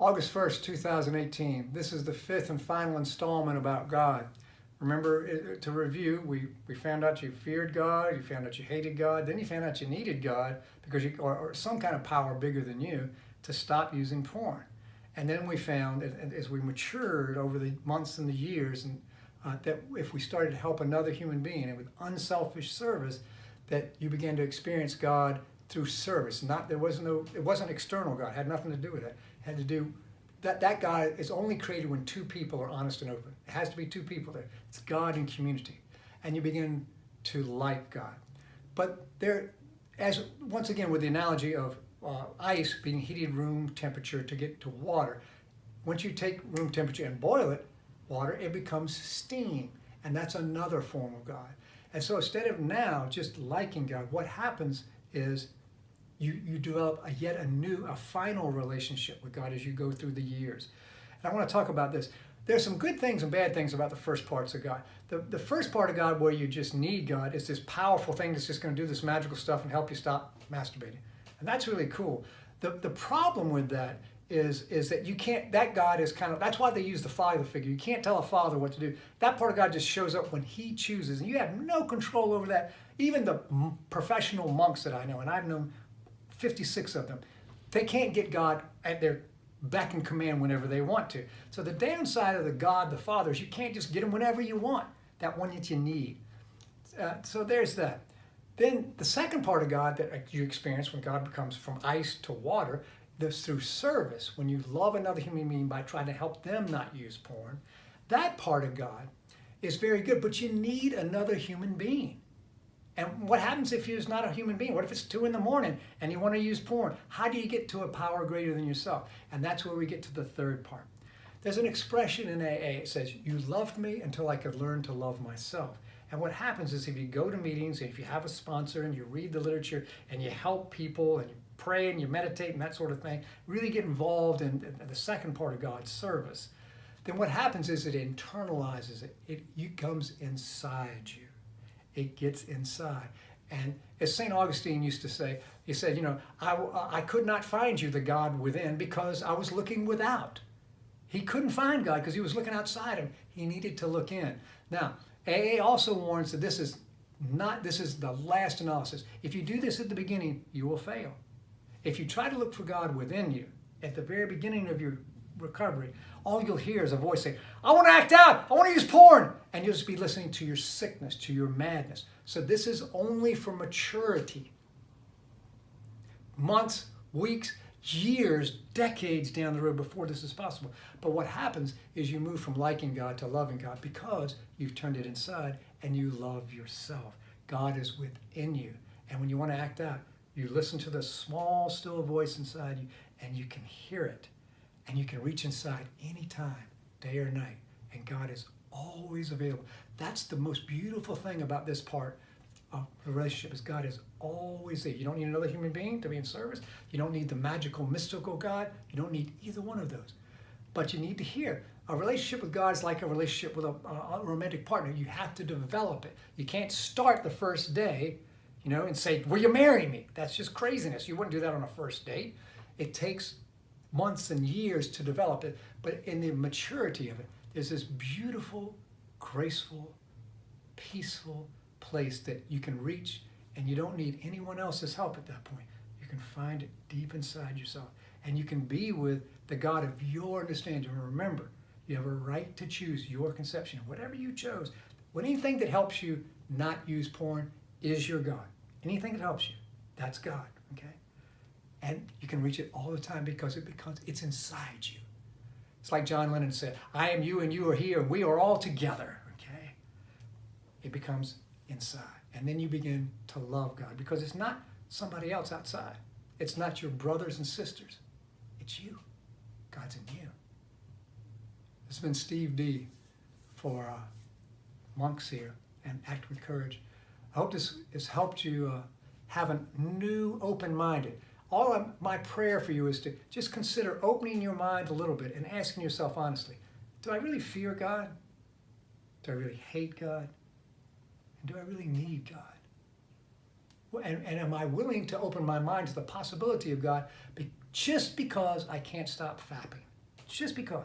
August 1st, 2018. This is the fifth and final installment about God. Remember, to review, we found out you feared God, you found out you hated God, then you found out you needed God because or some kind of power bigger than you to stop using porn. And then we found, as we matured over the months and the years, that if we started to help another human being and with unselfish service, that you began to experience God through service. It wasn't external God. It had nothing to do with it. It had to do that God is only created when two people are honest and open. It has to be two people there. It's God and community, and you begin to like God. But once again, with the analogy of ice being heated room temperature to get to water, once you take room temperature and boil it, water, it becomes steam, and that's another form of God. And so instead of now just liking God, what happens is you develop a final relationship with God as you go through the years. And I want to talk about this. There's some good things and bad things about the first parts of God. The first part of God, where you just need God, is this powerful thing that's just going to do this magical stuff and help you stop masturbating. And that's really cool. The problem with that is that you can't, that God is that's why they use the father figure. You can't tell a father what to do. That part of God just shows up when he chooses, and you have no control over that. Even the professional monks that I know, and I've known 56 of them, they can't get God at their beck and command whenever they want to. So the downside of the God, the Father, is you can't just get him whenever you want, that one that you need. So there's that. Then the second part of God that you experience when God becomes from ice to water, that's through service, when you love another human being by trying to help them not use porn. That part of God is very good, but you need another human being. And what happens if you're not a human being? What if it's 2 a.m. and you want to use porn? How do you get to a power greater than yourself? And that's where we get to the third part. There's an expression in AA. It says, you loved me until I could learn to love myself. And what happens is if you go to meetings, and if you have a sponsor and you read the literature and you help people and you pray and you meditate and that sort of thing, really get involved in the second part of God's service, then what happens is it internalizes it. It comes inside you. It gets inside. And as St. Augustine used to say, he said, I could not find you, the God within, because I was looking without. He couldn't find God because he was looking outside him. He needed to look in. Now, AA also warns that this is the last analysis. If you do this at the beginning, you will fail. If you try to look for God within you at the very beginning of your recovery, all you'll hear is a voice saying, I want to act out, I want to use porn. And you'll just be listening to your sickness, to your madness. So this is only for maturity. Months, weeks, years, decades down the road before this is possible. But what happens is you move from liking God to loving God because you've turned it inside and you love yourself. God is within you. And when you want to act out, you listen to the small, still voice inside you and you can hear it. And you can reach inside anytime, day or night. And God is always available. That's the most beautiful thing about this part of the relationship, is God is always there. You don't need another human being to be in service. You don't need the magical, mystical God. You don't need either one of those. But you need to hear. A relationship with God is like a relationship with a romantic partner. You have to develop it. You can't start the first day, and say, will you marry me? That's just craziness. You wouldn't do that on a first date. It takes months and years to develop it, but in the maturity of it, there's this beautiful, graceful, peaceful place that you can reach, and you don't need anyone else's help at that point. You can find it deep inside yourself, and you can be with the God of your understanding. And remember, you have a right to choose your conception. Whatever you chose, anything that helps you not use porn is your God. Anything that helps you, that's God, okay? And you can reach it all the time because it's inside you. It's like John Lennon said, I am you and you are here, and we are all together, okay? It becomes inside. And then you begin to love God because it's not somebody else outside. It's not your brothers and sisters. It's you. God's in you. This has been Steve D for Monks here and Act with Courage. I hope this has helped you have a new open-minded. My prayer for you is to just consider opening your mind a little bit and asking yourself honestly, do I really fear God? Do I really hate God? And do I really need God? And am I willing to open my mind to the possibility of God just because I can't stop fapping. Just because.